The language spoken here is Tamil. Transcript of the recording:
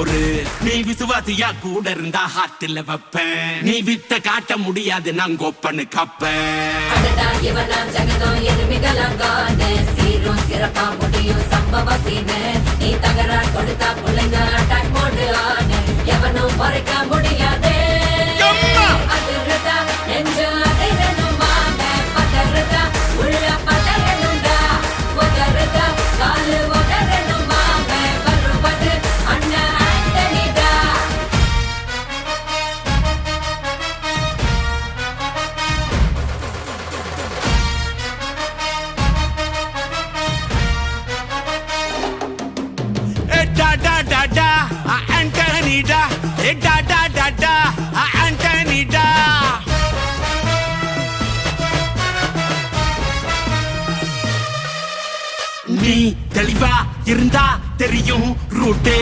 பொறு. நீ விசுவாசியா கூட இருந்தா ஹார்ட்ல வைப்பேன். நீ வித்த காட்ட முடியாது நான் கோப்பனு கப்பேன். ஜகதம் எருமிகளாங்கான சீரும் சிறப்பா முடியும் சம்பவ சீனு. நீ தகராறு கொடுத்தா பிள்ளைங்க அட்டாக் மோடு ஆனு. எவனும் மறைக்க முடியாதே. அதிர்றதா நெஞ்சு அதிரணுமாங்க. பதறதா உள்ள பதறணுண்டா. உதறதா காலு உதறணுமாங்க. வருவது அண்ணன் ஆண்டனிடா. Da da da da, Anthony da. Da da da da, Anthony da. நீ தெளிவா இருந்தா தெரியும் ரூட்டே.